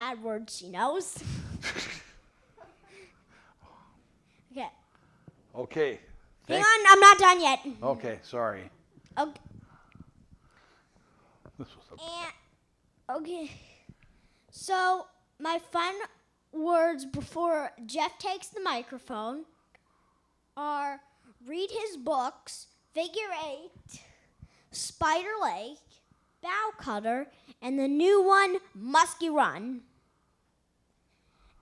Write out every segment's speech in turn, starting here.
bad words she knows. Okay. Okay. Hang on, I'm not done yet. Okay, sorry. Okay. This was Okay. So, my fun words before Jeff takes the microphone are read his books, Figure 8, Spider Lake, Bow Cutter, and the new one, Musky Run.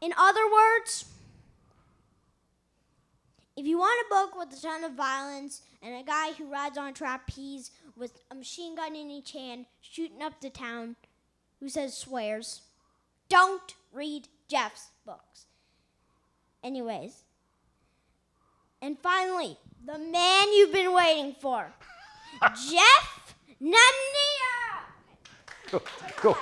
In other words, if you want a book with a ton of violence and a guy who rides on a trapeze with a machine gun in each hand shooting up the town who says swears, don't read Jeff's books. Anyways. And finally, the man you've been waiting for, Jeff Nania. Go.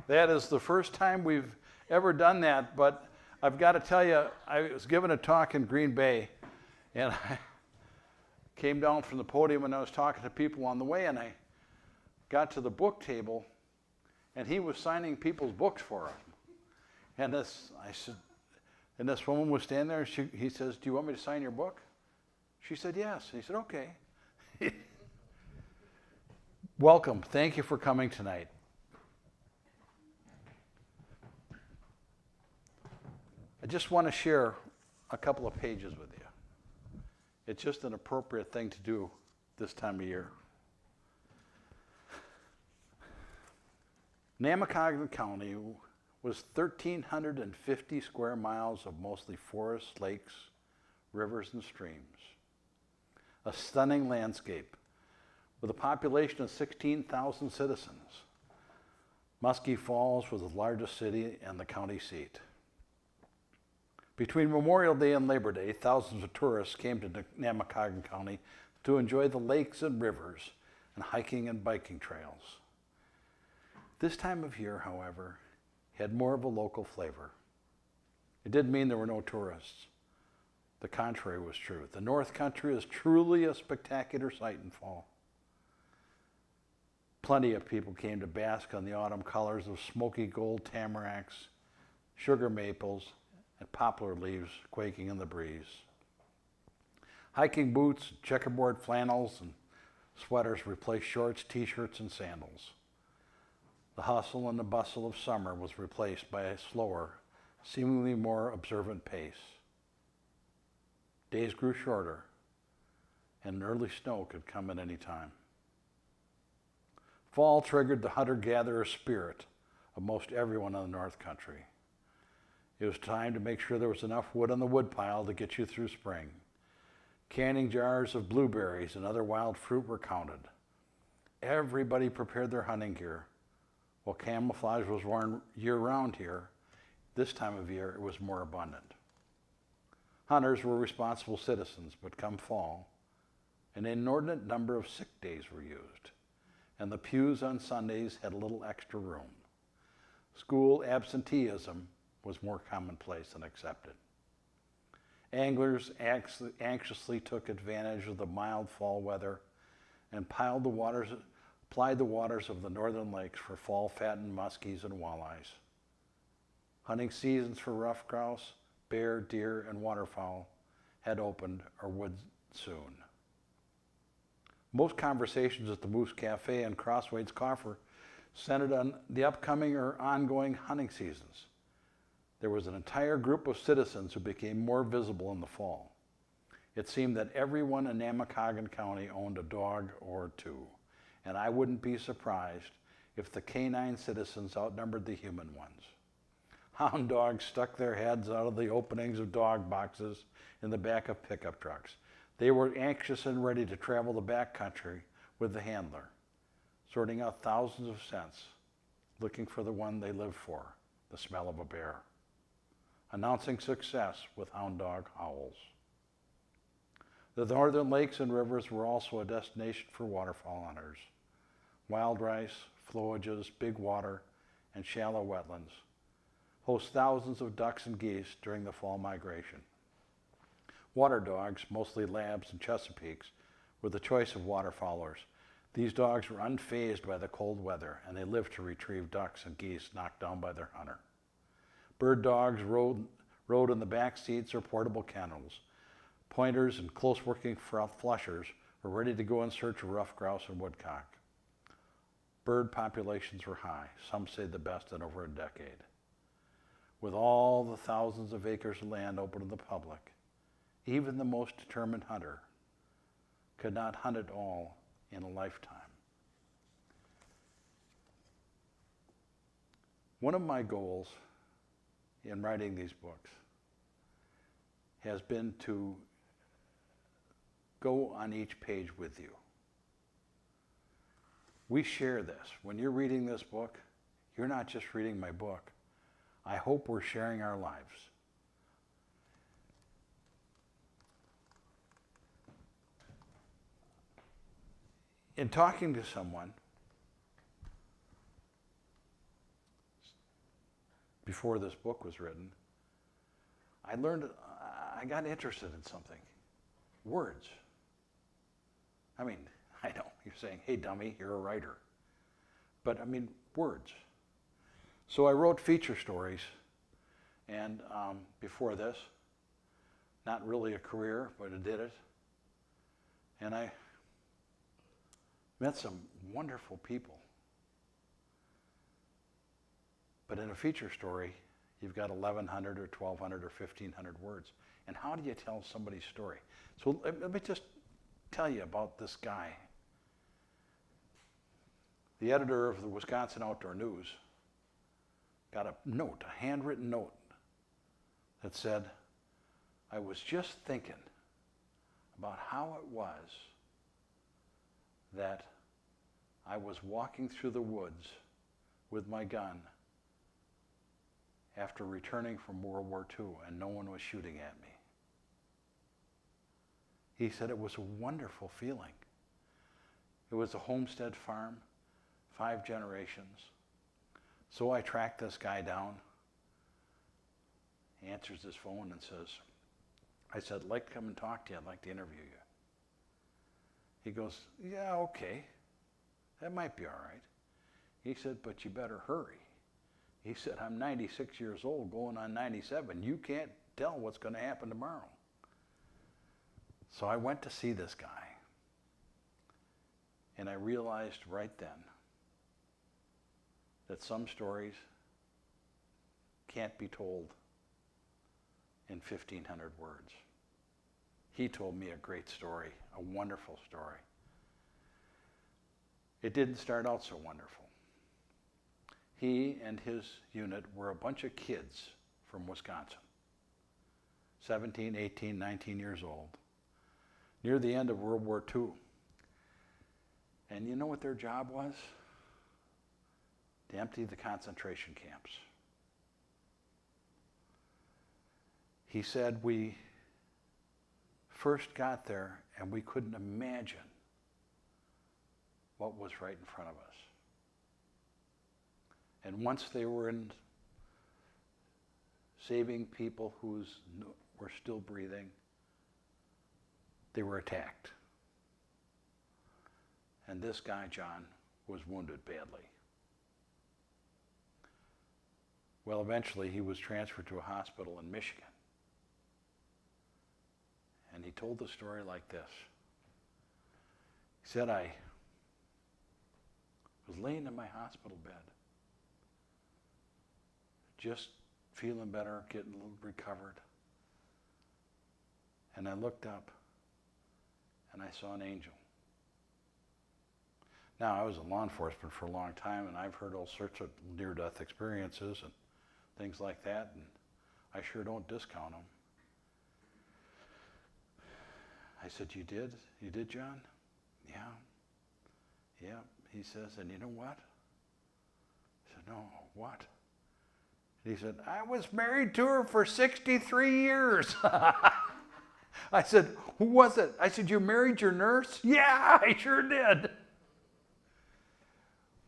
That is the first time we've ever done that, but I've got to tell you, I was giving a talk in Green Bay, and I came down from the podium and I was talking to people on the way, and I got to the book table, and he was signing people's books for him. And I said, and this woman was standing there, and he says, "Do you want me to sign your book?" She said, "Yes." And he said, "Okay." Welcome. Thank you for coming tonight. I just want to share a couple of pages with you. It's just an appropriate thing to do this time of year. Namakagon County was 1,350 square miles of mostly forests, lakes, rivers, and streams. A stunning landscape with a population of 16,000 citizens. Musky Falls was the largest city and the county seat. Between Memorial Day and Labor Day, thousands of tourists came to Namakagon County to enjoy the lakes and rivers and hiking and biking trails. This time of year, however, had more of a local flavor. It didn't mean there were no tourists. The contrary was true. The North Country is truly a spectacular sight in fall. Plenty of people came to bask on the autumn colors of smoky gold tamaracks, sugar maples, and poplar leaves quaking in the breeze. Hiking boots, checkerboard flannels, and sweaters replaced shorts, t-shirts, and sandals. The hustle and the bustle of summer was replaced by a slower, seemingly more observant pace. Days grew shorter, and an early snow could come at any time. Fall triggered the hunter-gatherer spirit of most everyone in the North Country. It was time to make sure there was enough wood on the woodpile to get you through spring. Canning jars of blueberries and other wild fruit were counted. Everybody prepared their hunting gear. While camouflage was worn year-round here, this time of year it was more abundant. Hunters were responsible citizens, but come fall, an inordinate number of sick days were used, and the pews on Sundays had a little extra room. School absenteeism was more commonplace than accepted. Anglers anxiously took advantage of the mild fall weather and applied the waters of the northern lakes for fall fattened muskies and walleyes. Hunting seasons for ruffed grouse, bear, deer, and waterfowl had opened or would soon. Most conversations at the Moose Cafe and Crosswade's Coffer centered on the upcoming or ongoing hunting seasons. There was an entire group of citizens who became more visible in the fall. It seemed that everyone in Namakagon County owned a dog or two, and I wouldn't be surprised if the canine citizens outnumbered the human ones. Hound dogs stuck their heads out of the openings of dog boxes in the back of pickup trucks. They were anxious and ready to travel the backcountry with the handler, sorting out thousands of scents, looking for the one they lived for, the smell of a bear, announcing success with hound dog howls. The northern lakes and rivers were also a destination for waterfowl hunters. Wild rice, flowages, big water, and shallow wetlands host thousands of ducks and geese during the fall migration. Water dogs, mostly labs and Chesapeakes, were the choice of waterfowlers. These dogs were unfazed by the cold weather, and they lived to retrieve ducks and geese knocked down by their hunter. Bird dogs rode in the back seats or portable kennels. Pointers and close-working flushers were ready to go in search of ruffed grouse and woodcock. Bird populations were high, some say the best in over a decade. With all the thousands of acres of land open to the public, even the most determined hunter could not hunt it all in a lifetime. One of my goals in writing these books has been to go on each page with you. We share this. When you're reading this book, you're not just reading my book. I hope we're sharing our lives. In talking to someone before this book was written, I got interested in something. Words. I mean, I know, you're saying, hey dummy, you're a writer. But I mean, words. So I wrote feature stories, and before this, not really a career, but I did it. And I met some wonderful people. But in a feature story, you've got 1,100 or 1,200 or 1,500 words. And how do you tell somebody's story? So let me just tell you about this guy. The editor of the Wisconsin Outdoor News got a note, a handwritten note, that said, I was just thinking about how it was that I was walking through the woods with my gun after returning from World War II and no one was shooting at me. He said it was a wonderful feeling. It was a homestead farm, 5 generations. So I tracked this guy down. He answers his phone and says, I said, I'd like to come and talk to you. I'd like to interview you. He goes, yeah, okay. That might be all right. He said, but you better hurry. He said, I'm 96 years old, going on 97. You can't tell what's going to happen tomorrow. So I went to see this guy. And I realized right then that some stories can't be told in 1,500 words. He told me a great story, a wonderful story. It didn't start out so wonderful. He and his unit were a bunch of kids from Wisconsin, 17, 18, 19 years old, near the end of World War II. And you know what their job was? To empty the concentration camps. He said we first got there and we couldn't imagine what was right in front of us. And once they were in saving people who were still breathing, they were attacked. And this guy, John, was wounded badly. Well, eventually he was transferred to a hospital in Michigan. And he told the story like this. He said, I was laying in my hospital bed, just feeling better, getting a little recovered. And I looked up and I saw an angel. Now, I was in law enforcement for a long time, and I've heard all sorts of near-death experiences and things like that, and I sure don't discount them. I said, you did? You did, John? Yeah. Yeah, he says, and you know what? I said, no, what? He said, I was married to her for 63 years. I said, who was it? I said, you married your nurse? Yeah, I sure did.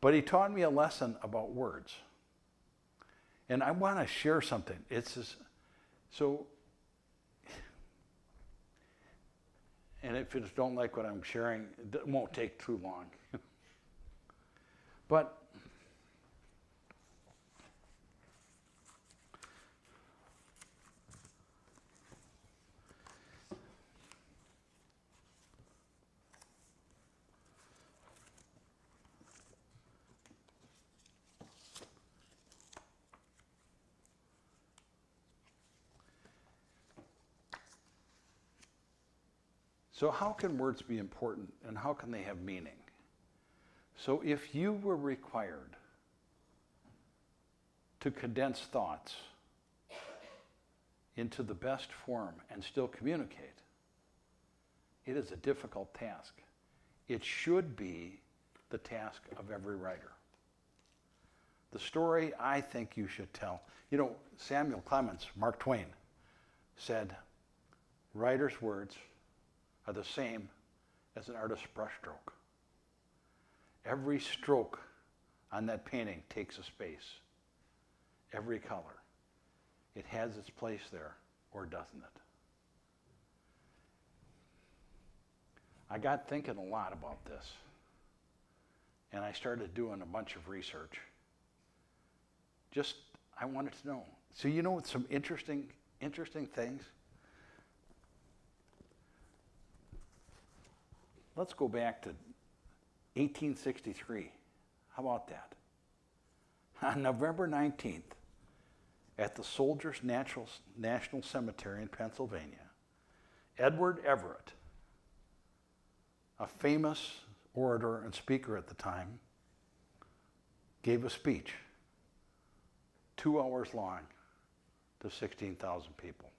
But he taught me a lesson about words. And I want to share something. It's this, so, And if you just don't like what I'm sharing, it won't take too long. But so how can words be important and how can they have meaning? So if you were required to condense thoughts into the best form and still communicate, it is a difficult task. It should be the task of every writer. The story I think you should tell. You know, Samuel Clemens, Mark Twain, said, writer's words are the same as an artist's brushstroke. Every stroke on that painting takes a space. Every color. It has its place there, or doesn't it? I got thinking a lot about this, and I started doing a bunch of research. I wanted to know. So you know some interesting things? Let's go back to 1863. How about that? On November 19th, at the Soldiers' National Cemetery in Pennsylvania, Edward Everett, a famous orator and speaker at the time, gave a speech 2 hours long to 16,000 people.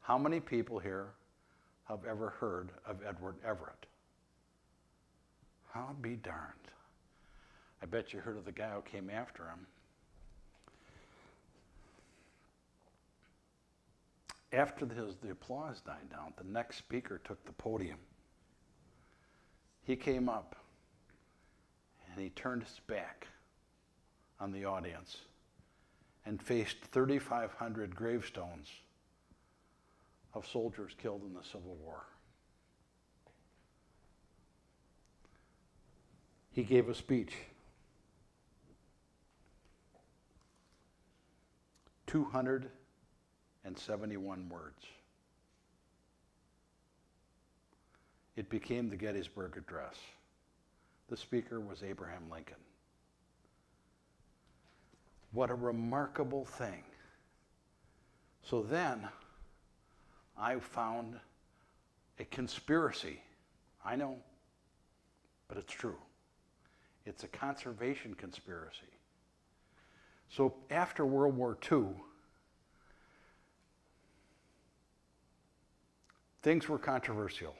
How many people here have ever heard of Edward Everett? I'll be darned. I bet you heard of the guy who came after him. After the applause died down, the next speaker took the podium. He came up and he turned his back on the audience and faced 3,500 gravestones of soldiers killed in the Civil War. He gave a speech. 271 words. It became the Gettysburg Address. The speaker was Abraham Lincoln. What a remarkable thing. So then, I found a conspiracy. I know, but it's true. It's a conservation conspiracy. So after World War II, things were controversial.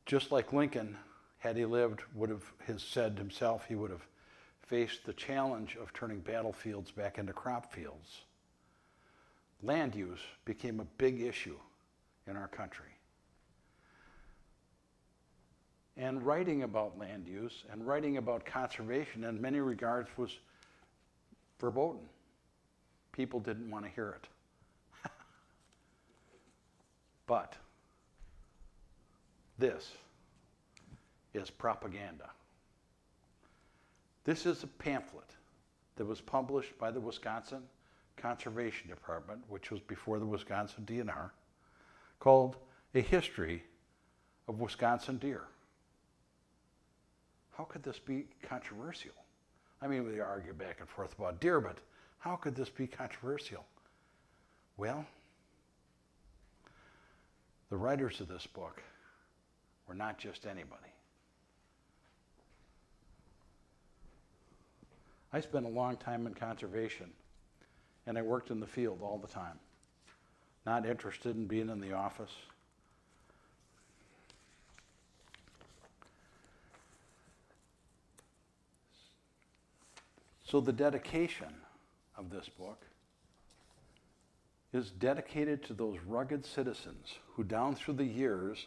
Just like Lincoln, had he lived, would have said himself, he would have faced the challenge of turning battlefields back into crop fields. Land use became a big issue in our country. And writing about land use and writing about conservation in many regards was verboten. People didn't want to hear it. But this is propaganda. This is a pamphlet that was published by the Wisconsin Conservation Department, which was before the Wisconsin DNR, called A History of Wisconsin Deer. How could this be controversial? I mean, we argue back and forth about deer, but how could this be controversial? Well, the writers of this book were not just anybody. I spent a long time in conservation, and I worked in the field all the time. Not interested in being in the office. So the dedication of this book is dedicated to those rugged citizens who down through the years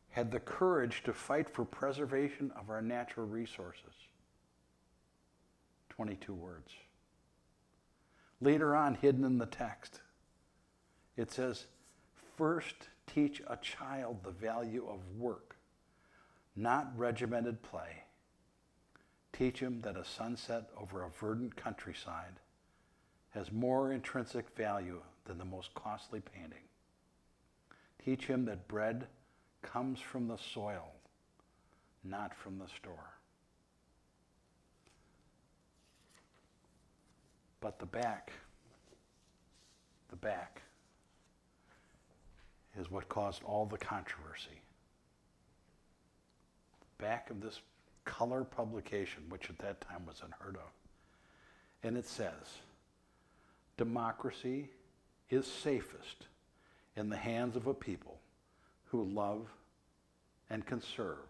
had the courage to fight for preservation of our natural resources. 22 words. Later on, hidden in the text, it says, first teach a child the value of work, not regimented play. Teach him that a sunset over a verdant countryside has more intrinsic value than the most costly painting. Teach him that bread comes from the soil, not from the store. But the back is what caused all the controversy. The back of this color publication, which at that time was unheard of. And it says, democracy is safest in the hands of a people who love and conserve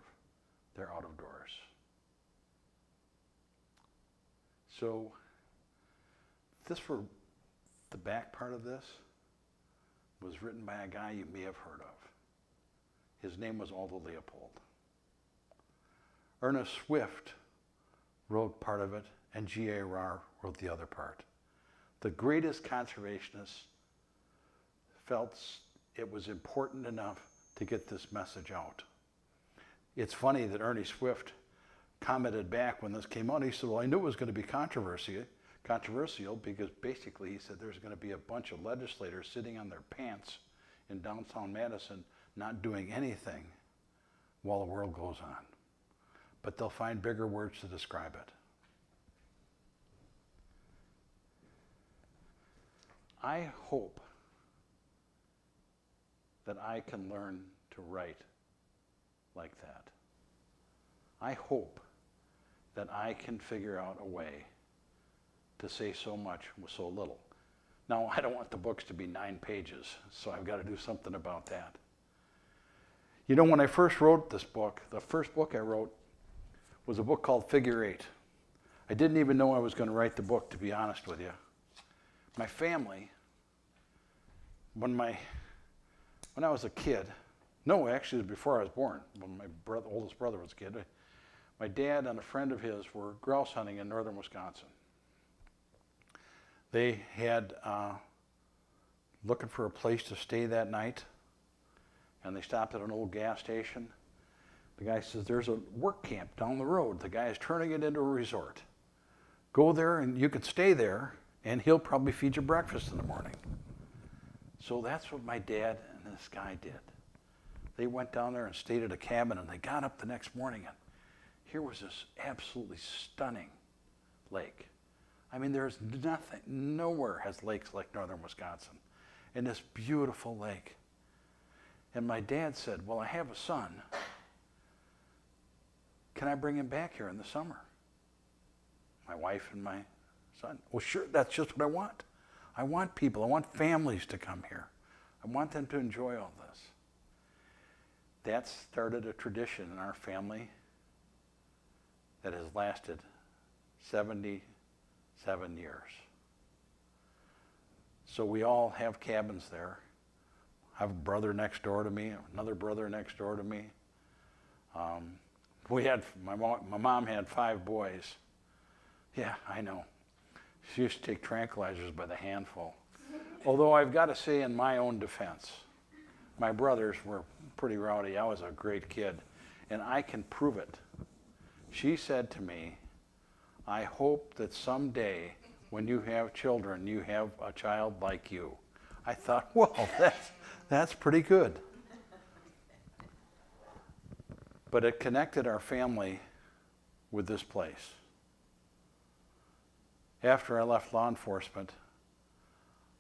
their out of doors. So this, for the back part of this, was written by a guy you may have heard of. His name was Aldo Leopold. Ernest Swift wrote part of it, and G.A. Rauh wrote the other part. The greatest conservationists felt it was important enough to get this message out. It's funny that Ernie Swift commented back when this came out. He said, well, I knew it was going to be controversial because basically he said there's going to be a bunch of legislators sitting on their pants in downtown Madison not doing anything while the world goes on. But they'll find bigger words to describe it. I hope that I can learn to write like that. I hope that I can figure out a way to say so much with so little. Now, I don't want the books to be 9 pages, so I've got to do something about that. You know, when I first wrote this book, the first book I wrote was a book called Figure 8. I didn't even know I was going to write the book, to be honest with you. My family, when I was a kid, no, actually it was before I was born, when my oldest brother was a kid, my dad and a friend of his were grouse hunting in northern Wisconsin. They had looking for a place to stay that night, and they stopped at an old gas station. The guy says, there's a work camp down the road. The guy is turning it into a resort. Go there and you can stay there, and he'll probably feed you breakfast in the morning. So that's what my dad and this guy did. They went down there and stayed at a cabin, and they got up the next morning, and here was this absolutely stunning lake. I mean, there's nothing, nowhere has lakes like northern Wisconsin. And this beautiful lake. And my dad said, well, I have a son. Can I bring him back here in the summer? My wife and my son. Well, sure, that's just what I want. I want people, I want families to come here. I want them to enjoy all this. That started a tradition in our family that has lasted 77 years. So we all have cabins there. I have a brother next door to me, another brother next door to me. My mom had 5 boys. Yeah, I know. She used to take tranquilizers by the handful. Although I've got to say, in my own defense, my brothers were pretty rowdy. I was a great kid, and I can prove it. She said to me, I hope that someday when you have children, you have a child like you. I thought, well, that's pretty good. But it connected our family with this place. After I left law enforcement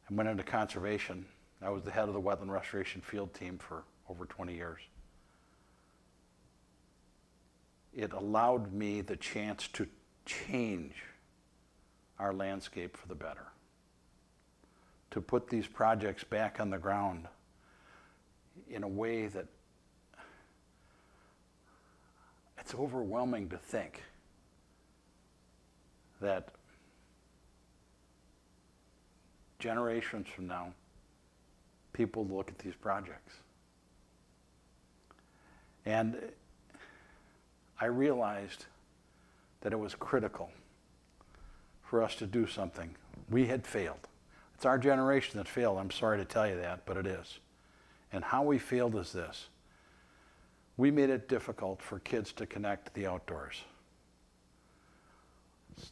and went into conservation, I was the head of the wetland restoration field team for over 20 years. It allowed me the chance to change our landscape for the better, to put these projects back on the ground in a way that it's overwhelming to think that generations from now, people look at these projects. And I realized that it was critical for us to do something. We had failed. It's our generation that failed. I'm sorry to tell you that, but it is. And how we failed is this. We made it difficult for kids to connect to the outdoors.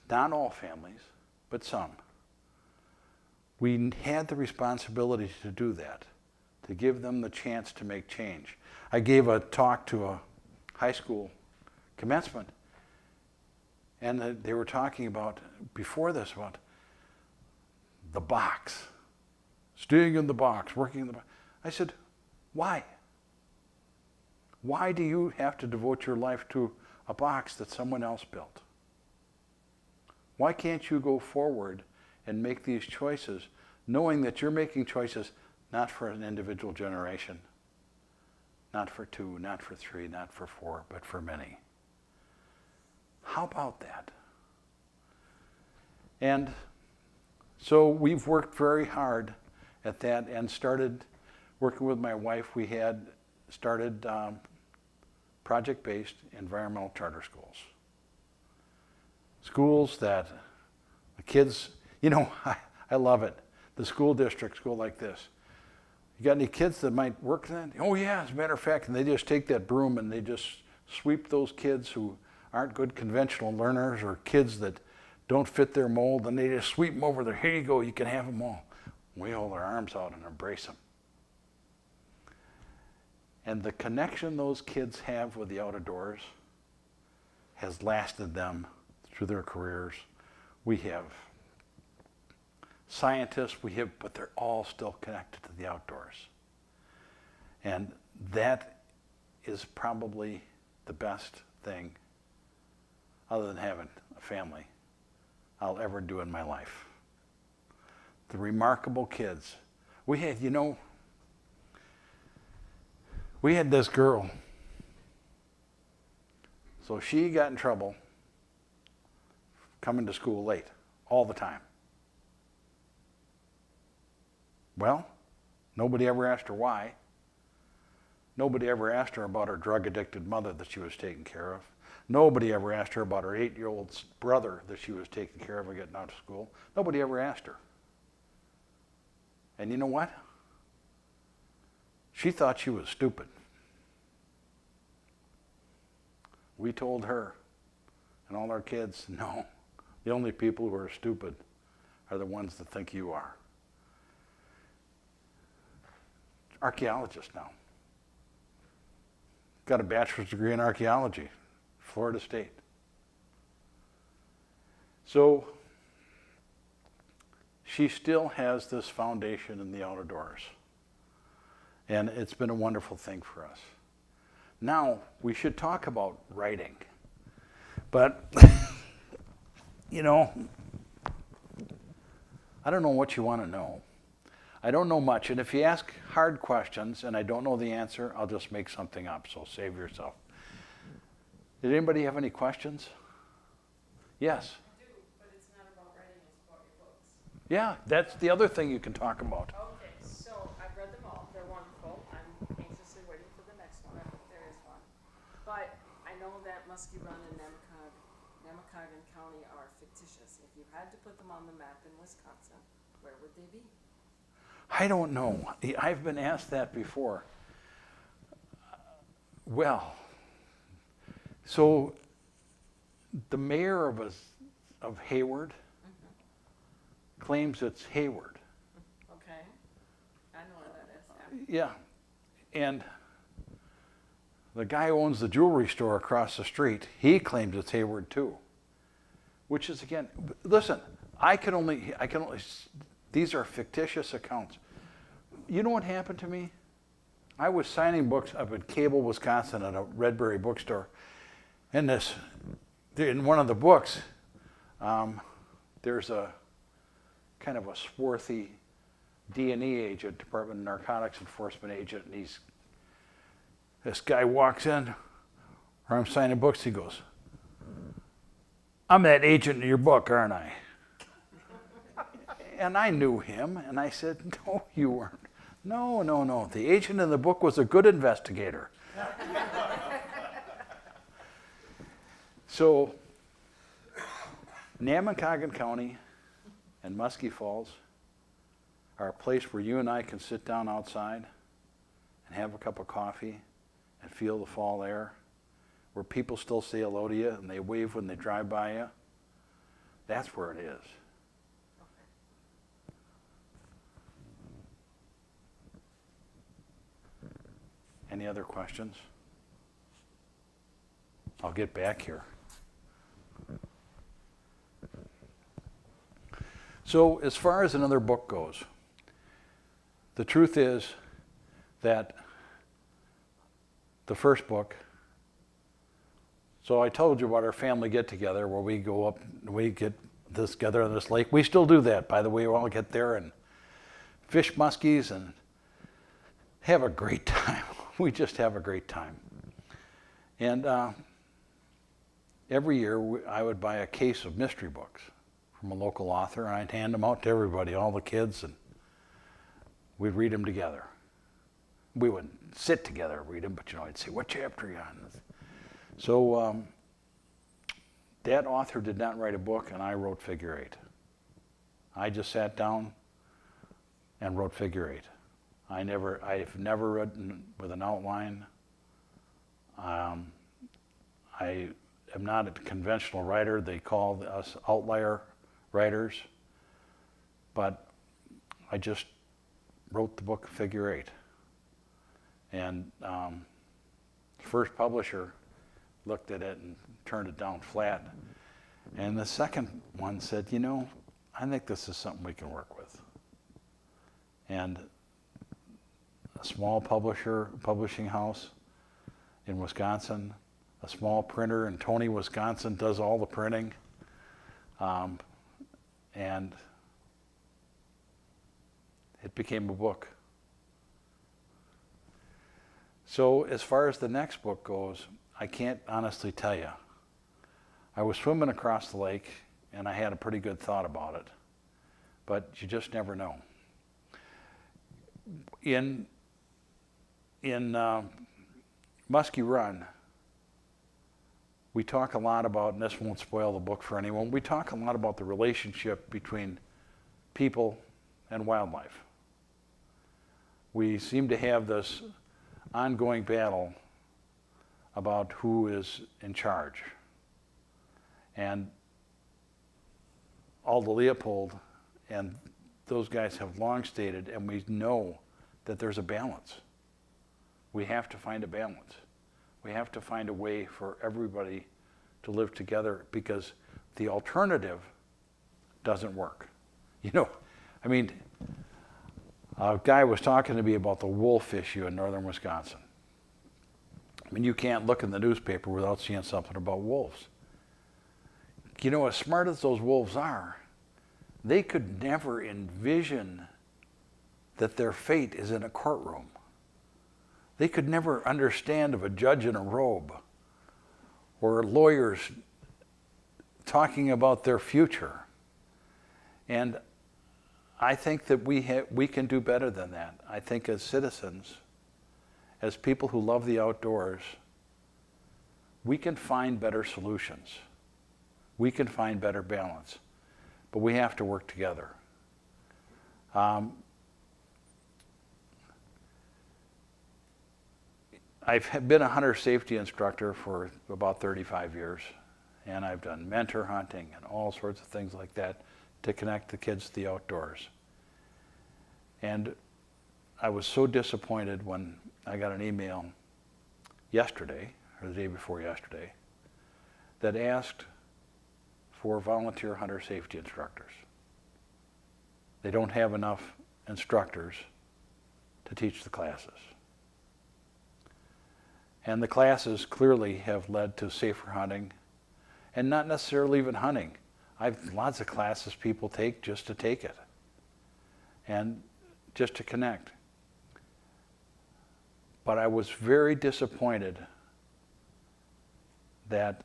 Not all families, but some. We had the responsibility to do that, to give them the chance to make change. I gave a talk to a high school commencement, and they were talking about, before this, about the box. Staying in the box, working in the box. I said, why? Why do you have to devote your life to a box that someone else built? Why can't you go forward and make these choices, knowing that you're making choices not for an individual generation, not for 2, not for 3, not for 4, but for many? How about that? And so we've worked very hard at that and started working with my wife. We had started project-based environmental charter schools. Schools that the kids, I love it. The school district, school like this. You got any kids that might work then? Oh yeah, as a matter of fact, and they just take that broom and they just sweep those kids who aren't good conventional learners or kids that don't fit their mold, and they just sweep them over there. Here you go, you can have them all. We hold our arms out and embrace them. And the connection those kids have with the outdoors has lasted them through their careers. We have scientists, but they're all still connected to the outdoors. And that is probably the best thing, other than having a family, I'll ever do in my life. The remarkable kids. We had this girl. So she got in trouble coming to school late all the time. Well, nobody ever asked her why. Nobody ever asked her about her drug-addicted mother that she was taking care of. Nobody ever asked her about her 8-year-old brother that she was taking care of and getting out of school. Nobody ever asked her. And you know what? She thought she was stupid. We told her and all our kids, no, the only people who are stupid are the ones that think you are. Archaeologist now. Got a bachelor's degree in archaeology, Florida State. So she still has this foundation in the outdoors. And it's been a wonderful thing for us. Now, we should talk about writing. But, I don't know what you want to know. I don't know much. And if you ask hard questions and I don't know the answer, I'll just make something up. So save yourself. Did anybody have any questions? Yes? I do, but it's not about writing, it's about your books. Yeah, that's the other thing you can talk about. Okay, so I've read them all. They're wonderful. I'm anxiously waiting for the next one. I hope there is one. But I know that Musky Run and Nemacolin County are fictitious. If you had to put them on the map in Wisconsin, where would they be? I don't know. I've been asked that before. Well, so the mayor of Hayward claims it's Hayward. Okay, I know where that is. Yeah, and the guy who owns the jewelry store across the street, he claims it's Hayward too. Which is, again, listen, I can only, these are fictitious accounts. You know what happened to me? I was signing books up at Cable, Wisconsin at a Redberry bookstore. And in one of the books, there's a kind of a swarthy D&E agent, Department of Narcotics Enforcement agent, and this guy walks in, or I'm signing books, he goes, "I'm that agent in your book, aren't I?" And I knew him, and I said, "No, you weren't. No. The agent in the book was a good investigator." So, Nemacolin County and Muskie Falls are a place where you and I can sit down outside and have a cup of coffee and feel the fall air, where people still say hello to you and they wave when they drive by you, that's where it is. Any other questions? I'll get back here. So as far as another book goes, the truth is that the first book, so I told you about our family get-together where we go up, we get this together on this lake. We still do that, by the way. We all get there and fish muskies and have a great time. We just have a great time. And every year I would buy a case of mystery books from a local author, and I'd hand them out to everybody, all the kids, and we'd read them together. We wouldn't sit together and read them, but I'd say, what chapter are you on? So that author did not write a book, and I wrote Figure Eight. I just sat down and wrote Figure Eight. I've never written with an outline. I am not a conventional writer. They call us outlier writers. But I just wrote the book Figure Eight. And the first publisher looked at it and turned it down flat. And the second one said, you know, I think this is something we can work with. And a small publishing house in Wisconsin, a small printer in Tony, Wisconsin, does all the printing. And it became a book. So as far as the next book goes, I can't honestly tell you. I was swimming across the lake, and I had a pretty good thought about it. But you just never know. In Musky Run, we talk a lot about, and this won't spoil the book for anyone, we talk a lot about the relationship between people and wildlife. We seem to have this ongoing battle about who is in charge. And Aldo Leopold and those guys have long stated, and we know that there's a balance. We have to find a balance. We have to find a way for everybody to live together, because the alternative doesn't work. You know, I mean, a guy was talking to me about the wolf issue in northern Wisconsin. I mean, you can't look in the newspaper without seeing something about wolves. You know, as smart as those wolves are, they could never envision that their fate is in a courtroom. They could never understand of a judge in a robe or lawyers talking about their future. And I think that we can do better than that. I think as citizens, as people who love the outdoors, we can find better solutions. We can find better balance. But we have to work together. I've been a hunter safety instructor for about 35 years, and I've done mentor hunting and all sorts of things like that to connect the kids to the outdoors. And I was so disappointed when I got an email yesterday, or the day before yesterday, that asked for volunteer hunter safety instructors. They don't have enough instructors to teach the classes. And the classes clearly have led to safer hunting, and not necessarily even hunting. I've lots of classes people take just to take it, and just to connect. But I was very disappointed that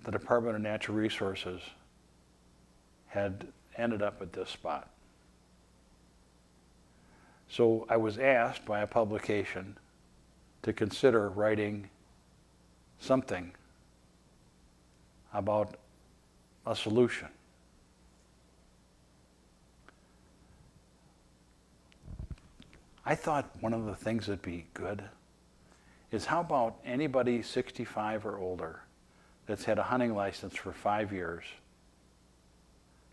the Department of Natural Resources had ended up at this spot. So I was asked by a publication to consider writing something about a solution. I thought one of the things that'd be good is how about anybody 65 or older that's had a hunting license for 5 years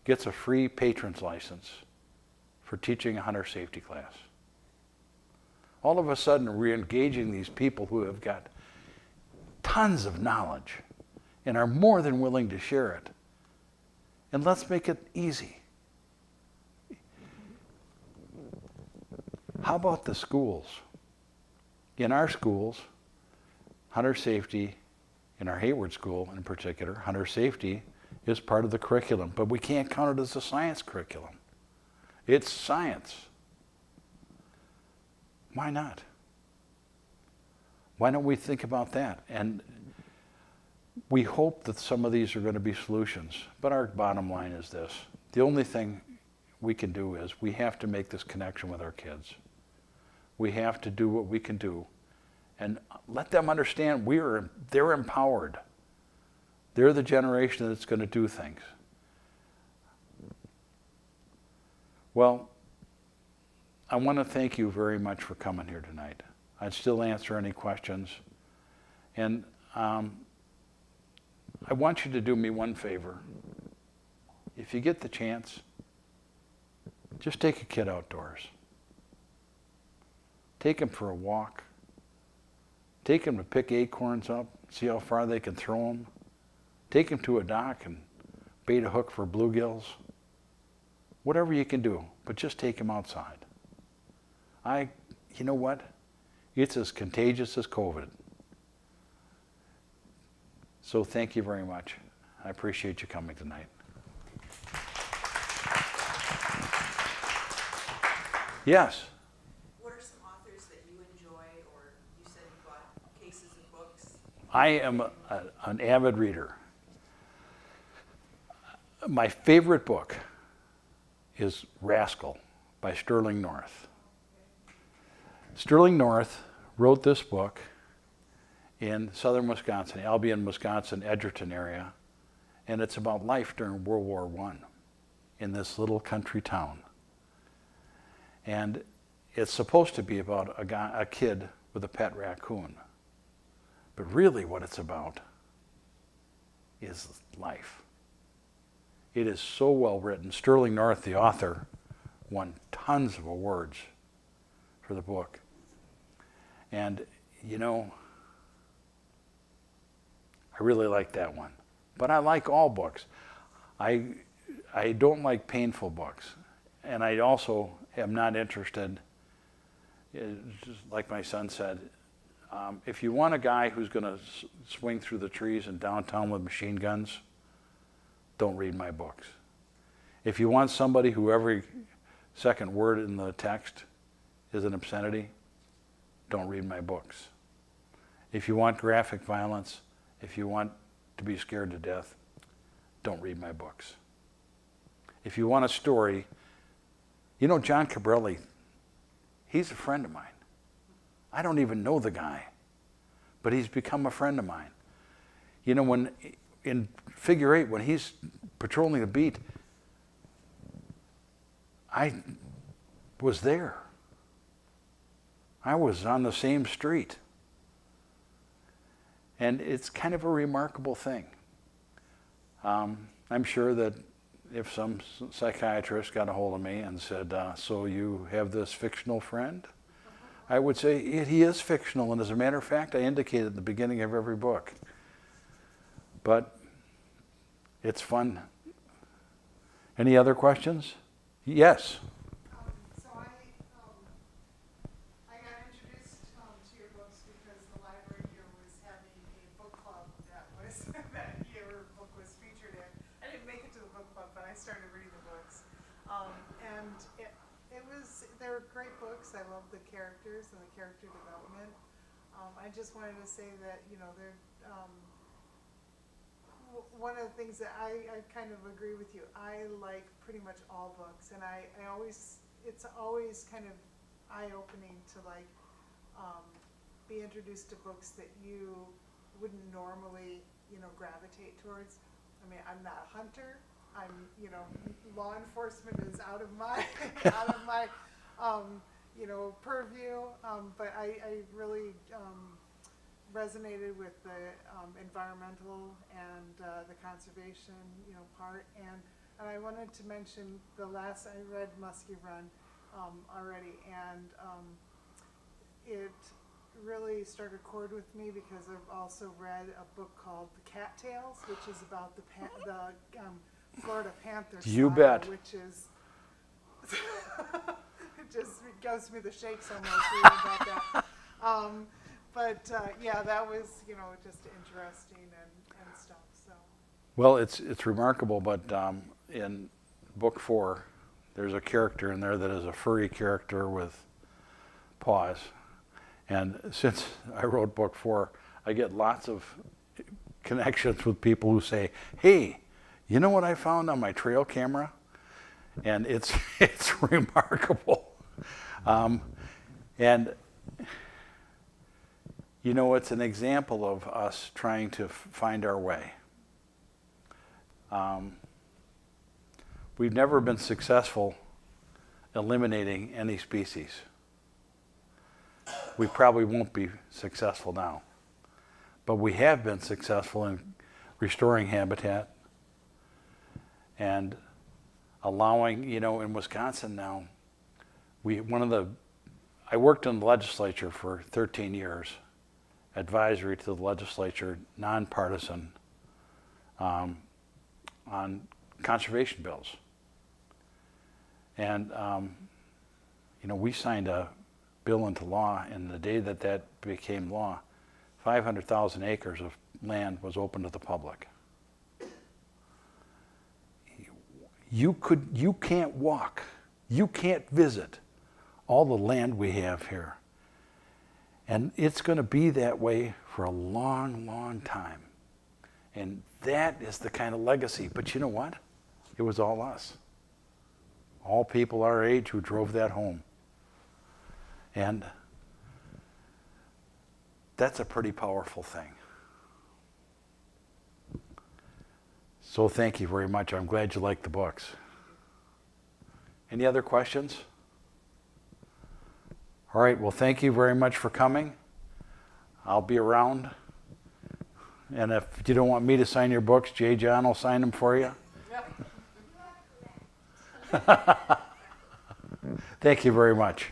gets a free patron's license for teaching a hunter safety class. All of a sudden, we're engaging these people who have got tons of knowledge and are more than willing to share it. And let's make it easy. How about the schools? In our schools, hunter safety, in our Hayward School in particular, hunter safety is part of the curriculum, but we can't count it as a science curriculum. It's science. Why not? Why don't we think about that? And we hope that some of these are going to be solutions, but our bottom line is this. The only thing we can do is we have to make this connection with our kids. We have to do what we can do and let them understand they're empowered. They're the generation that's going to do things. Well, I want to thank you very much for coming here tonight. I'd still answer any questions. And I want you to do me one favor. If you get the chance, just take a kid outdoors. Take him for a walk. Take him to pick acorns up, see how far they can throw them. Take him to a dock and bait a hook for bluegills. Whatever you can do, but just take him outside. You know what? It's as contagious as COVID. So thank you very much. I appreciate you coming tonight. Yes? What are some authors that you enjoy, or you said you bought cases of books? I am an avid reader. My favorite book is Rascal by Sterling North. Sterling North wrote this book in southern Wisconsin, Albion, Wisconsin, Edgerton area, and it's about life during World War I in this little country town. And it's supposed to be about a kid with a pet raccoon. But really what it's about is life. It is so well written. Sterling North, the author, won tons of awards for the book. And, you know, I really like that one. But I like all books. I don't like painful books. And I also am not interested, just like my son said, if you want a guy who's going to swing through the trees in downtown with machine guns, don't read my books. If you want somebody who every second word in the text is an obscenity, don't read my books. If you want graphic violence, if you want to be scared to death, don't read my books. If you want a story, you know John Cabrelli, he's a friend of mine. I don't even know the guy, but he's become a friend of mine. You know, when in Figure 8, when he's patrolling the beat, I was there. I was on the same street. And it's kind of a remarkable thing. I'm sure that if some psychiatrist got a hold of me and said, so you have this fictional friend? I would say he is fictional, and as a matter of fact, I indicated at the beginning of every book. But it's fun. Any other questions? Yes. So I got introduced to your books because the library here was having a book club that your book was featured in. I didn't make it to the book club, but I started reading the books, and they're great books. I love the characters and the character development. I just wanted to say that they're. One of the things that I kind of agree with you. I like pretty much all books, and it's always kind of eye-opening to be introduced to books that you wouldn't normally gravitate towards. I mean, I'm not a hunter. law enforcement is out of my purview, but I really resonated with the environmental and the conservation, part. And I wanted to mention I read Musky Run already, and it really struck a chord with me because I've also read a book called The Cattails, which is about the Florida Panther You saga, bet. which is it just gives me the shakes almost reading about that. Yeah, that was just interesting and stuff. So Well, it's remarkable, but in book 4, there's a character in there that is a furry character with paws. And since I wrote book 4, I get lots of connections with people who say, "Hey, you know what I found on my trail camera?" And it's remarkable. And it's an example of us trying to find our way. We've never been successful eliminating any species. We probably won't be successful now. But we have been successful in restoring habitat and allowing, in Wisconsin now, I worked in the legislature for 13 years, advisory to the legislature, nonpartisan, on conservation bills. And, we signed a bill into law, and the day that became law, 500,000 acres of land was open to the public. You can't walk, you can't visit all the land we have here. And it's going to be that way for a long, long time. And that is the kind of legacy. But you know what? It was all us. All people our age who drove that home. And that's a pretty powerful thing. So thank you very much. I'm glad you liked the books. Any other questions? All right, well, thank you very much for coming. I'll be around. And if you don't want me to sign your books, J. John will sign them for you. Thank you very much.